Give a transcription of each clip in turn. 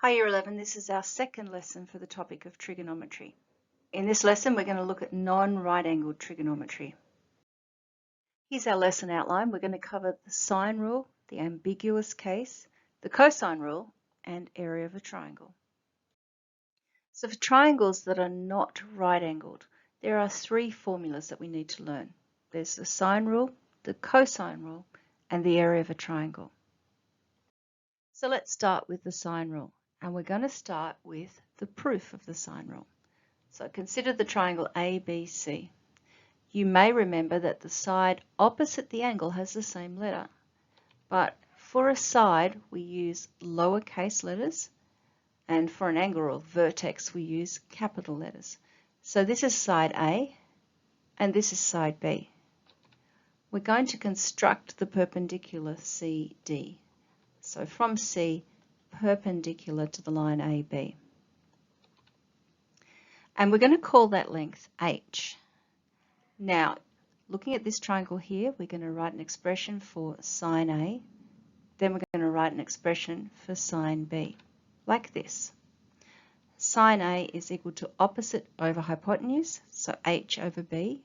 Hi Year 11, this is our second lesson for the topic of trigonometry. In this lesson we're going to look at non-right-angled trigonometry. Here's our lesson outline. We're going to cover the sine rule, the ambiguous case, the cosine rule, and area of a triangle. So for triangles that are not right-angled, there are three formulas that we need to learn. There's the sine rule, the cosine rule, and the area of a triangle. So let's start with the sine rule. And we're going to start with the proof of the sine rule. So consider the triangle ABC. You may remember that the side opposite the angle has the same letter, but for a side we use lowercase letters, and for an angle or vertex we use capital letters. So this is side A and this is side B. We're going to construct the perpendicular CD. So from C, perpendicular to the line AB. And we're going to call that length H. Now, looking at this triangle here, we're going to write an expression for sine A. Then we're going to write an expression for sine B, like this. Sine A is equal to opposite over hypotenuse, so H over B.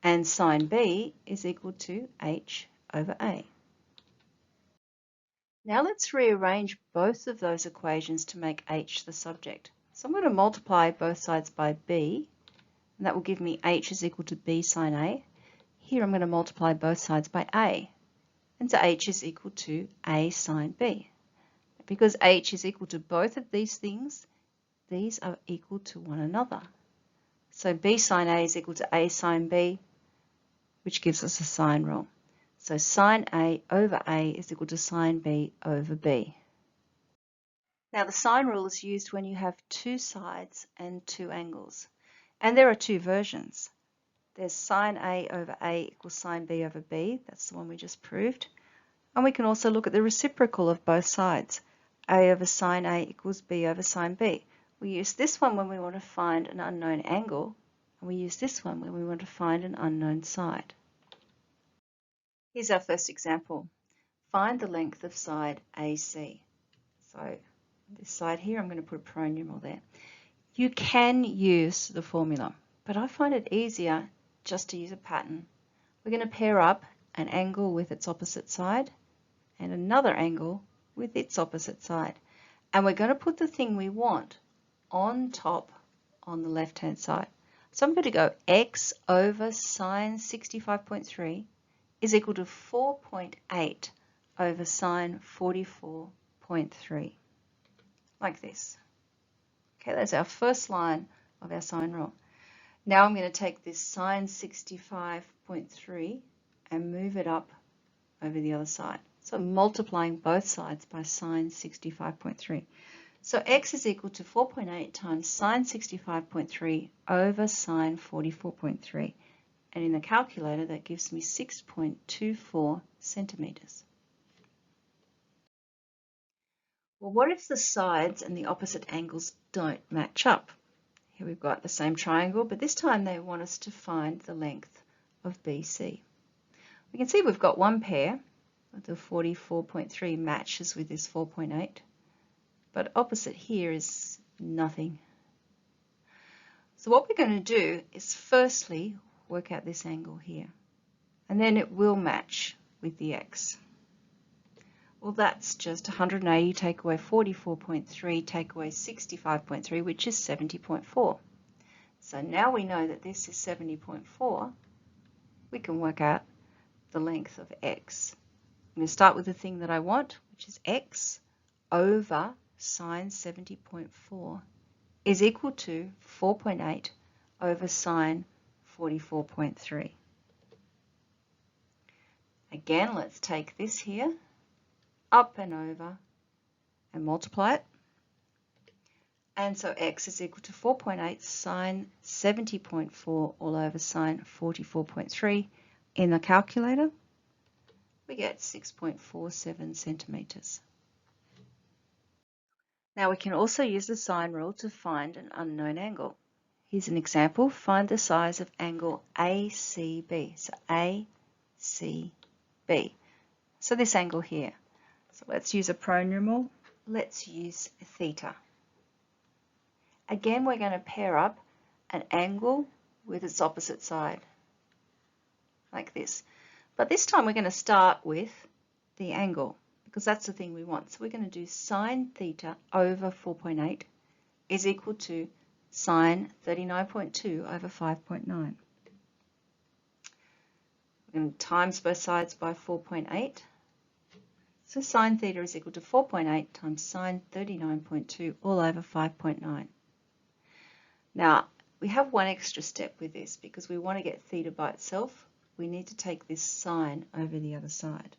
And sine B is equal to H over A. Now let's rearrange both of those equations to make H the subject. So I'm going to multiply both sides by B, and that will give me H is equal to B sine A. Here I'm going to multiply both sides by A, and so H is equal to A sine B. Because H is equal to both of these things, these are equal to one another. So B sine A is equal to A sine B, which gives us a sine rule. So sine A over A is equal to sine B over B. Now the sine rule is used when you have two sides and two angles. And there are two versions. There's sine A over A equals sine B over B. That's the one we just proved. And we can also look at the reciprocal of both sides. A over sine A equals B over sine B. We use this one when we want to find an unknown angle, and we use this one when we want to find an unknown side. Here's our first example. Find the length of side AC. So this side here, I'm going to put a pronumeral there. You can use the formula, but I find it easier just to use a pattern. We're going to pair up an angle with its opposite side and another angle with its opposite side. And we're going to put the thing we want on top on the left-hand side. So I'm going to go x over sine 65.3 is equal to 4.8 over sine 44.3, like this. Okay, that's our first line of our sine rule. Now I'm going to take this sine 65.3 and move it up over the other side. So I'm multiplying both sides by sine 65.3. So x is equal to 4.8 times sine 65.3 over sine 44.3. And in the calculator, that gives me 6.24 centimeters. Well, what if the sides and the opposite angles don't match up? Here we've got the same triangle, but this time they want us to find the length of BC. We can see we've got one pair. The 44.3 matches with this 4.8, but opposite here is nothing. So what we're going to do is firstly work out this angle here, and then it will match with the x. Well, that's just 180 take away 44.3 take away 65.3, which is 70.4. So now we know that this is 70.4. We can work out the length of x. I'm going to start with the thing that I want, which is x over sine 70.4 is equal to 4.8 over sine 44.3. Again, let's take this here, up and over, and multiply it. And so x is equal to 4.8 sine 70.4 all over sine 44.3. In the calculator, we get 6.47 centimeters. Now we can also use the sine rule to find an unknown angle. Here's an example. Find the size of angle ACB. So ACB. So this angle here. So let's use a pronumeral. let's use theta. Again, we're going to pair up an angle with its opposite side, like this. But this time we're going to start with the angle, because that's the thing we want. So we're going to do sine theta over 4.8 is equal to sine 39.2 over 5.9. We're going to times both sides by 4.8. So sine theta is equal to 4.8 times sine 39.2 all over 5.9. Now, we have one extra step with this because we want to get theta by itself. We need to take this sine over the other side.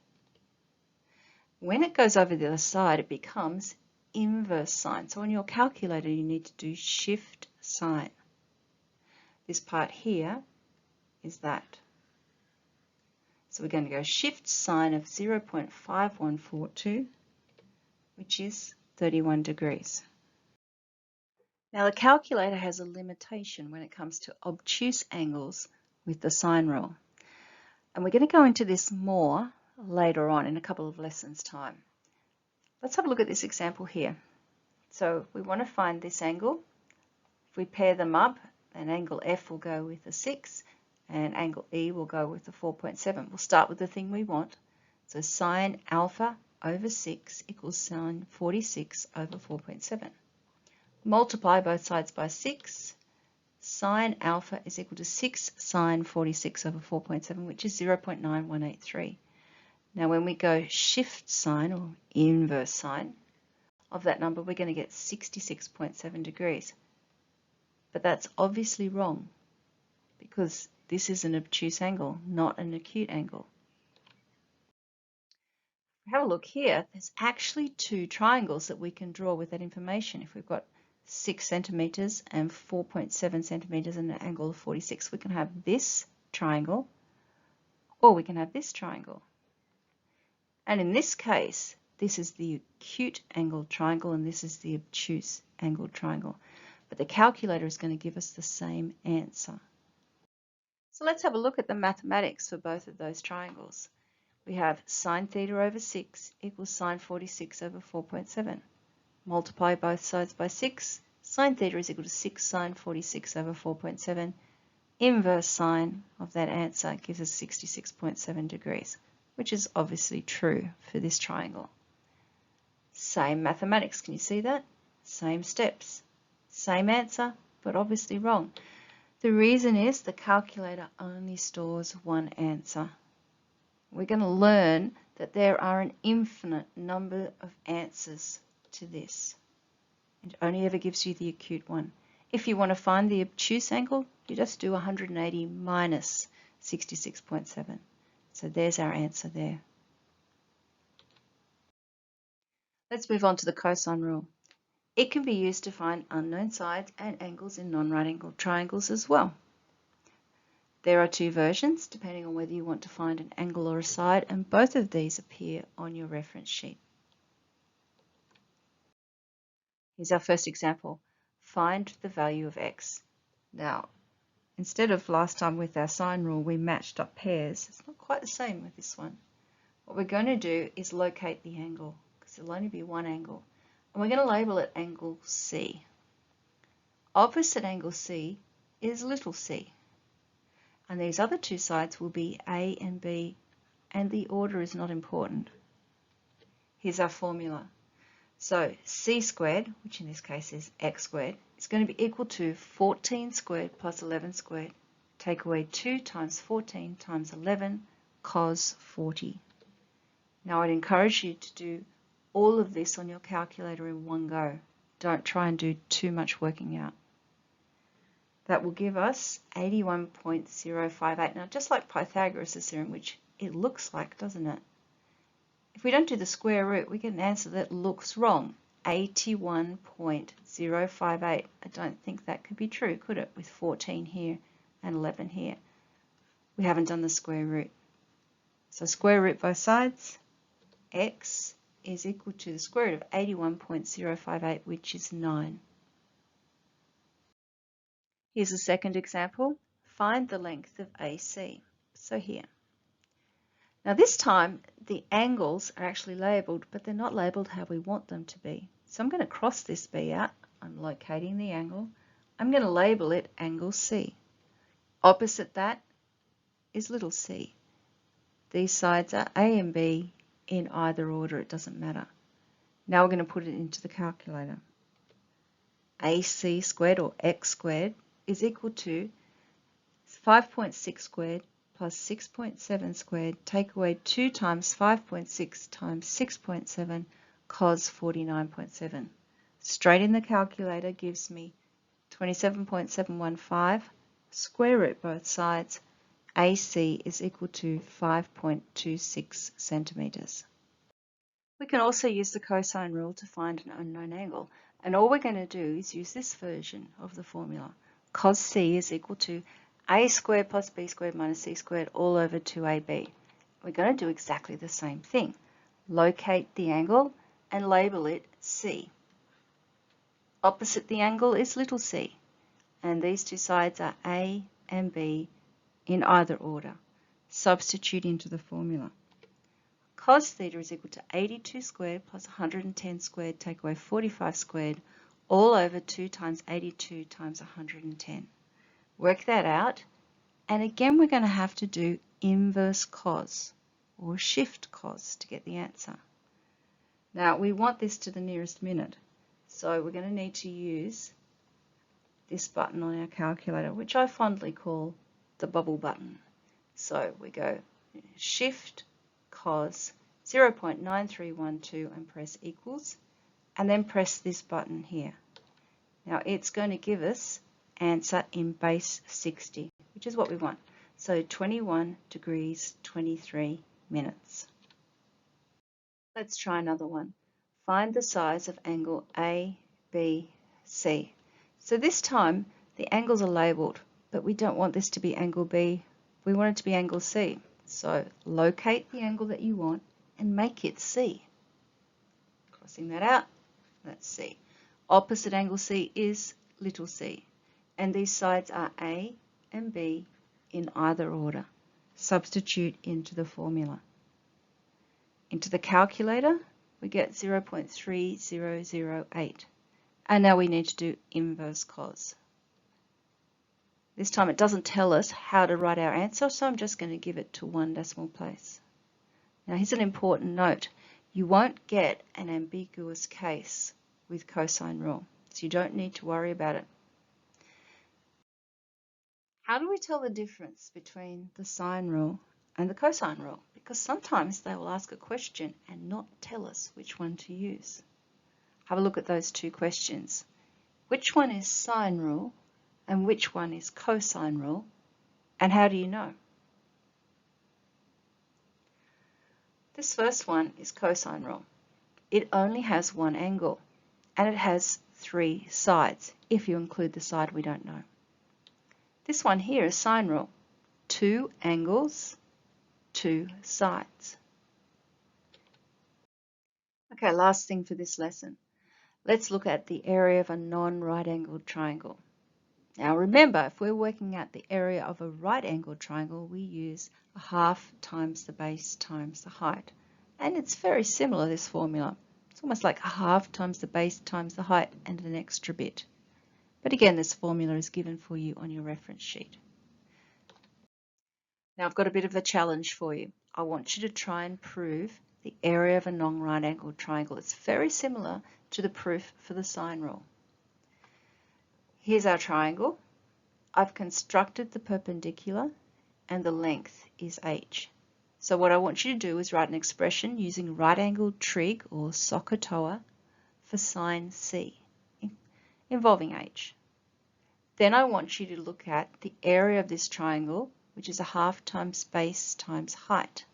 When it goes over the other side, it becomes inverse sine. So on your calculator, you need to do shift sine. This part here is that. So we're going to go shift sine of 0.5142, which is 31 degrees. Now the calculator has a limitation when it comes to obtuse angles with the sine rule. And we're going to go into this more later on in a couple of lessons' time. Let's have a look at this example here. So we want to find this angle. If we pair them up, then angle F will go with a 6 and angle E will go with a 4.7. We'll start with the thing we want. So sine alpha over 6 equals sine 46 over 4.7. Multiply both sides by 6. Sine alpha is equal to 6 sine 46 over 4.7, which is 0.9183. Now when we go shift sine or inverse sine of that number, we're going to get 66.7 degrees. But that's obviously wrong because this is an obtuse angle, not an acute angle. Have a look here. There's actually two triangles that we can draw with that information. If we've got 6 centimeters and 4.7 centimeters and an angle of 46, we can have this triangle or we can have this triangle. And in this case, this is the acute angled triangle and this is the obtuse angled triangle. But the calculator is going to give us the same answer. So let's have a look at the mathematics for both of those triangles. We have sine theta over 6 equals sine 46 over 4.7. Multiply both sides by 6. Sine theta is equal to 6 sine 46 over 4.7. Inverse sine of that answer gives us 66.7 degrees, which is obviously true for this triangle. Same mathematics, can you see that? Same steps. Same answer, but obviously wrong. The reason is the calculator only stores one answer. We're going to learn that there are an infinite number of answers to this. It only ever gives you the acute one. If you want to find the obtuse angle, you just do 180 minus 66.7. So there's our answer there. Let's move on to the cosine rule. It can be used to find unknown sides and angles in non-right-angled triangles as well. There are two versions depending on whether you want to find an angle or a side, and both of these appear on your reference sheet. Here's our first example. Find the value of x. Now, instead of last time with our sine rule, we matched up pairs. It's not quite the same with this one. What we're going to do is locate the angle, because there'll only be one angle. And we're going to label it angle C. Opposite angle C is little c. And these other two sides will be A and B, and the order is not important. Here's our formula. So c squared, which in this case is x squared, is going to be equal to 14 squared plus 11 squared. Take away 2 times 14 times 11, cos 40. Now I'd encourage you to do all of this on your calculator in one go. Don't try and do too much working out. That will give us 81.058. Now just like Pythagoras' theorem, which it looks like, doesn't it? If we don't do the square root, we get an answer that looks wrong, 81.058. I don't think that could be true, could it, with 14 here and 11 here? We haven't done the square root. So square root both sides, x is equal to the square root of 81.058, which is 9. Here's a second example. Find the length of AC. So here. Now this time the angles are actually labelled, but they're not labelled how we want them to be. So I'm going to cross this B out. I'm locating the angle. I'm going to label it angle C. Opposite that is little c. These sides are A and B in either order, it doesn't matter. Now we're going to put it into the calculator. AC squared, or x squared, is equal to 5.6 squared plus 6.7 squared, take away 2 times 5.6 times 6.7, cos 49.7. Straight in the calculator gives me 27.715, square root both sides. AC is equal to 5.26 centimeters. We can also use the cosine rule to find an unknown angle, and all we're going to do is use this version of the formula. Cos C is equal to A squared plus B squared minus C squared all over 2AB. We're going to do exactly the same thing. Locate the angle and label it C. Opposite the angle is little c, and these two sides are A and B in either order. Substitute into the formula. Cos theta is equal to 82 squared plus 110 squared, take away 45 squared, all over 2 times 82 times 110. Work that out, and again we're going to have to do inverse cos, or shift cos, to get the answer. Now we want this to the nearest minute, so we're going to need to use this button on our calculator, which I fondly call the bubble button. So we go shift cos 0.9312 and press equals, and then press this button here. Now it's going to give us answer in base 60, which is what we want. So 21 degrees 23 minutes. Let's try another one. Find the size of angle ABC. So this time the angles are labelled, but we don't want this to be angle B, we want it to be angle C. So locate the angle that you want and make it C. Crossing that out, that's C. Opposite angle C is little c, and these sides are A and B in either order. Substitute into the formula. Into the calculator, we get 0.3008. And now we need to do inverse cos. This time it doesn't tell us how to write our answer, so I'm just going to give it to 1 decimal place. Now here's an important note. You won't get an ambiguous case with cosine rule, so you don't need to worry about it. How do we tell the difference between the sine rule and the cosine rule? Because sometimes they will ask a question and not tell us which one to use. Have a look at those two questions. Which one is sine rule and which one is cosine rule, and how do you know? This first one is cosine rule. It only has one angle, and it has 3 sides, if you include the side we don't know. This one here is sine rule. 2 angles, 2 sides. Okay, last thing for this lesson. Let's look at the area of a non-right-angled triangle. Now remember, if we're working out the area of a right-angled triangle, we use a half times the base times the height. And it's very similar, this formula. It's almost like a half times the base times the height and an extra bit. But again, this formula is given for you on your reference sheet. Now I've got a bit of a challenge for you. I want you to try and prove the area of a non-right-angled triangle. It's very similar to the proof for the sine rule. Here's our triangle. I've constructed the perpendicular and the length is h. So what I want you to do is write an expression using right-angled trig or SOHCAHTOA for sine C involving h. Then I want you to look at the area of this triangle, which is a half times base times height.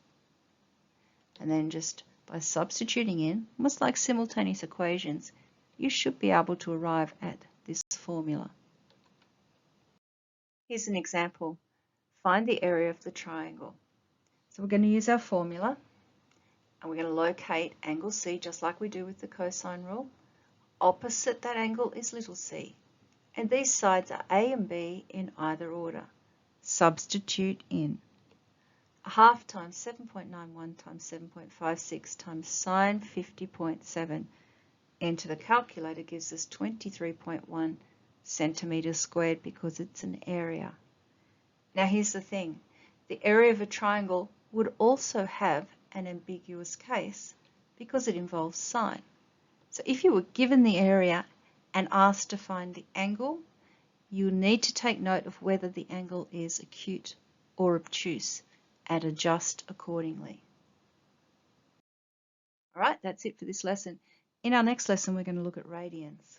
And then just by substituting in, almost like simultaneous equations, you should be able to arrive at this formula. Here's an example. Find the area of the triangle. So we're going to use our formula, and we're going to locate angle C just like we do with the cosine rule. Opposite that angle is little c, and these sides are A and B in either order. Substitute in. half times 7.91 times 7.56 times sine 50.7. Enter the calculator gives us 23.1 centimeters squared because it's an area. Now here's the thing. The area of a triangle would also have an ambiguous case because it involves sine. So if you were given the area and asked to find the angle, you need to take note of whether the angle is acute or obtuse and adjust accordingly. All right, that's it for this lesson. In our next lesson, we're going to look at radians.